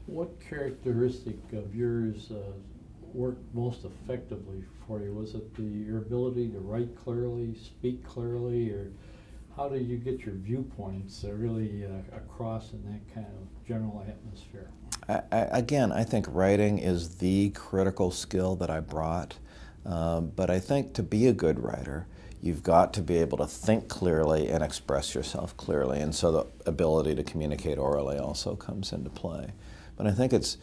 What characteristic of yours worked most effectively for you? Was it your ability to write clearly, speak clearly, or how did you get your viewpoints really across in that kind of general atmosphere? Again, I think writing is the critical skill that I brought. But I think to be a good writer, you've got to be able to think clearly and express yourself clearly. And so the ability to communicate orally also comes into play. But I think it's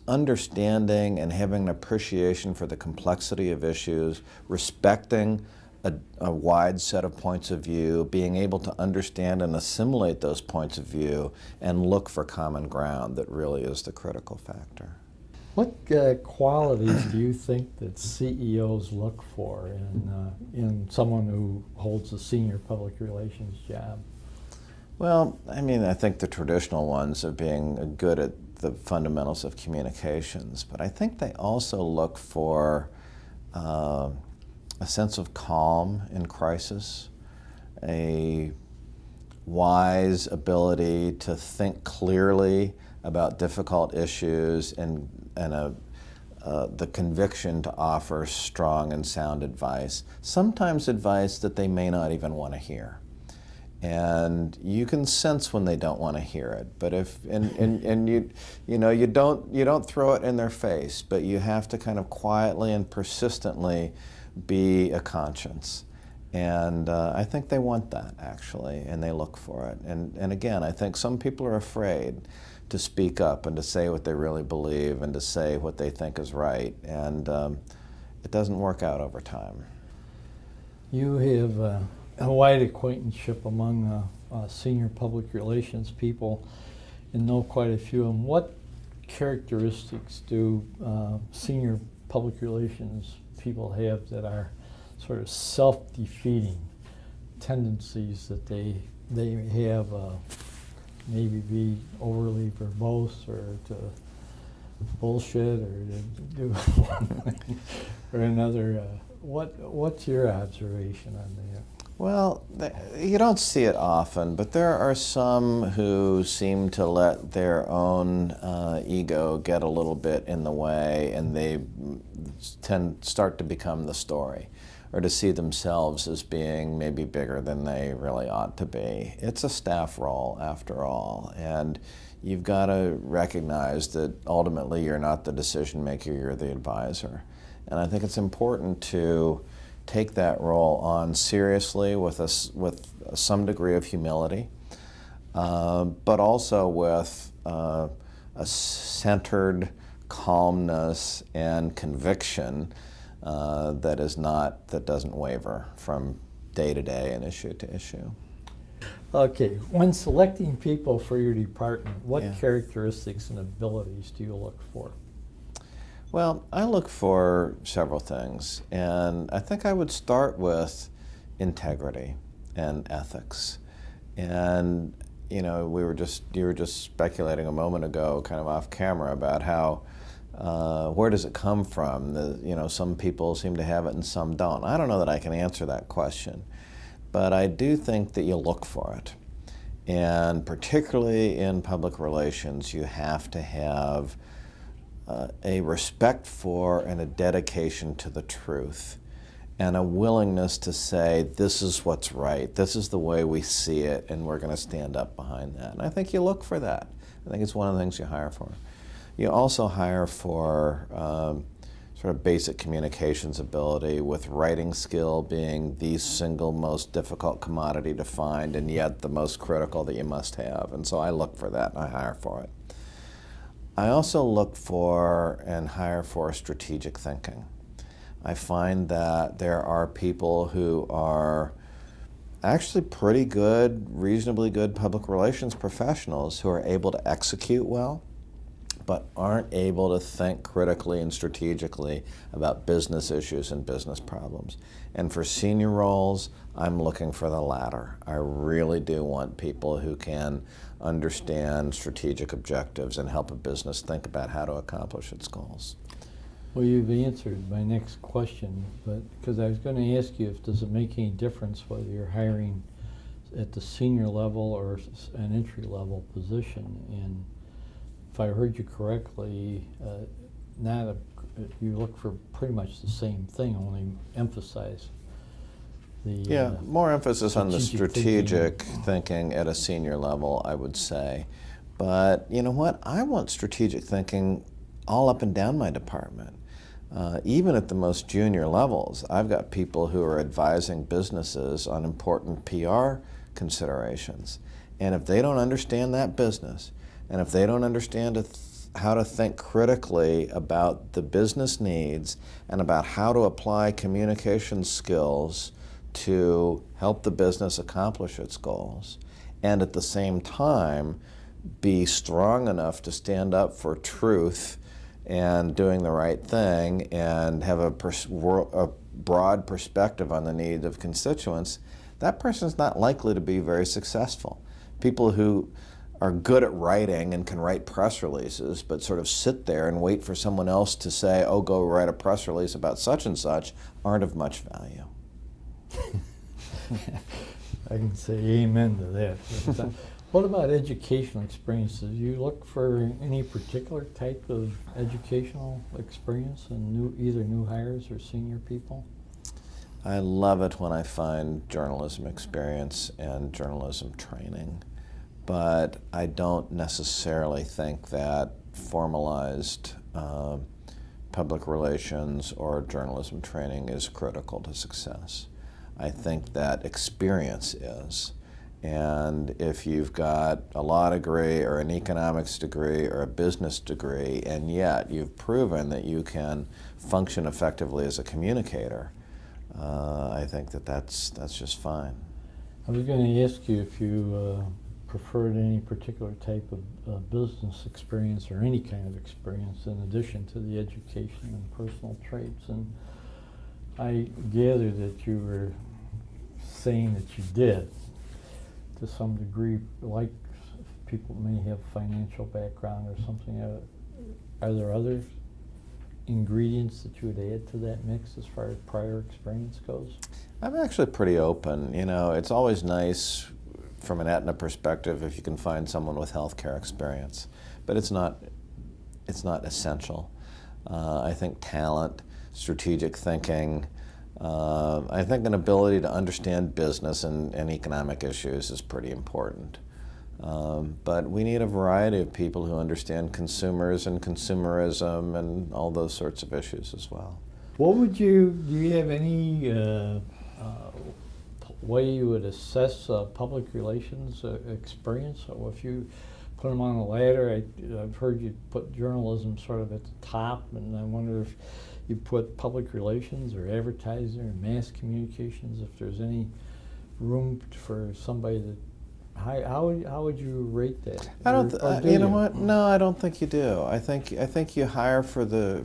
understanding and having an appreciation for the complexity of issues, respecting a wide set of points of view, being able to understand and assimilate those points of view, and look for common ground that really is the critical factor. What qualities do you think that CEOs look for in someone who holds a senior public relations job? Well, I mean, I think the traditional ones are being good at the fundamentals of communications, but I think they also look for a sense of calm in crisis, a wise ability to think clearly about difficult issues, and the conviction to offer strong and sound advice, sometimes advice that they may not even want to hear. And you can sense when they don't want to hear it. But you don't throw it in their face, but you have to kind of quietly and persistently be a conscience. And I think they want that, actually, and they look for it. And again, I think some people are afraid to speak up and to say what they really believe and to say what they think is right. And it doesn't work out over time. You have a wide acquaintanceship among senior public relations people and know quite a few of them. What characteristics do senior public relations people have that are sort of self-defeating tendencies that they have, maybe be overly verbose or to bullshit or to do one thing or another? What's your observation on that? Well, you don't see it often, but there are some who seem to let their own ego get a little bit in the way, and they start to become the story, or to see themselves as being maybe bigger than they really ought to be. It's a staff role, after all, and you've got to recognize that ultimately you're not the decision maker, you're the advisor. And I think it's important to take that role on seriously with some degree of humility, but also with a centered calmness and conviction that doesn't waver from day to day and issue to issue. Okay, when selecting people for your department, what Yeah. characteristics and abilities do you look for? Well, I look for several things, and I think I would start with integrity and ethics. And you were just speculating a moment ago, kind of off camera, about how where does it come from? Some people seem to have it and some don't. I don't know that I can answer that question, but I do think that you look for it. And particularly in public relations, you have to have a respect for and a dedication to the truth, and a willingness to say, this is what's right, this is the way we see it, and we're going to stand up behind that. And I think you look for that. I think it's one of the things you hire for. You also hire for sort of basic communications ability, with writing skill being the single most difficult commodity to find, and yet the most critical that you must have. And so I look for that and I hire for it. I also look for and hire for strategic thinking. I find that there are people who are actually pretty good, reasonably good public relations professionals who are able to execute well, but aren't able to think critically and strategically about business issues and business problems. And for senior roles, I'm looking for the latter. I really do want people who can understand strategic objectives and help a business think about how to accomplish its goals. Well, you've answered my next question, but because I was going to ask you, if does it make any difference whether you're hiring at the senior level or an entry level position in if I heard you correctly, not a, you look for pretty much the same thing, only emphasize the Yeah, more emphasis on the strategic thinking. thinking at a senior level, I would say. But you know what? I want strategic thinking all up and down my department. Even at the most junior levels, I've got people who are advising businesses on important PR considerations. And if they don't understand that business, and if they don't understand how to think critically about the business needs and about how to apply communication skills to help the business accomplish its goals, and at the same time be strong enough to stand up for truth and doing the right thing and have a broad perspective on the needs of constituents, that person's not likely to be very successful. People who are good at writing and can write press releases but sort of sit there and wait for someone else to say, oh, go write a press release about such and such, aren't of much value. I can say amen to that. What about educational experiences? You look for any particular type of educational experience in either new hires or senior people? I love it when I find journalism experience and journalism training, but I don't necessarily think that formalized public relations or journalism training is critical to success. I think that experience is. And if you've got a law degree or an economics degree or a business degree, and yet you've proven that you can function effectively as a communicator, I think that that's just fine. I was going to ask you if you preferred any particular type of business experience or any kind of experience in addition to the education and personal traits. And I gather that you were saying that you did, to some degree, like people may have financial background or something. Are there other ingredients that you would add to that mix as far as prior experience goes? I'm actually pretty open. You know, it's always nice from an Aetna perspective if you can find someone with healthcare experience, but it's not essential. I think talent, strategic thinking, I think an ability to understand business and economic issues is pretty important. But we need a variety of people who understand consumers and consumerism and all those sorts of issues as well. What would do you have any way you would assess public relations experience? Or if you put them on a ladder, I've heard you put journalism sort of at the top, and I wonder if you put public relations or advertising or mass communications, if there's any room for somebody that, how would you rate that? I don't. You know what? No, I don't think you do. I think you hire for the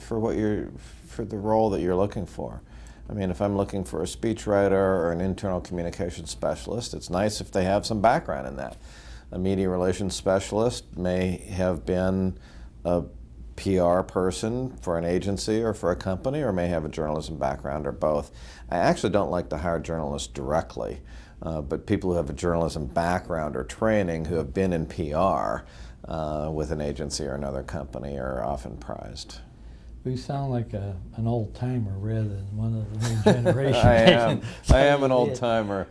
role that you're looking for. I mean, if I'm looking for a speechwriter or an internal communications specialist, it's nice if they have some background in that. A media relations specialist may have been a PR person for an agency or for a company, or may have a journalism background, or both. I actually don't like to hire journalists directly, but people who have a journalism background or training who have been in PR with an agency or another company are often prized. You sound like an old timer rather than one of the new generation. I am an old timer.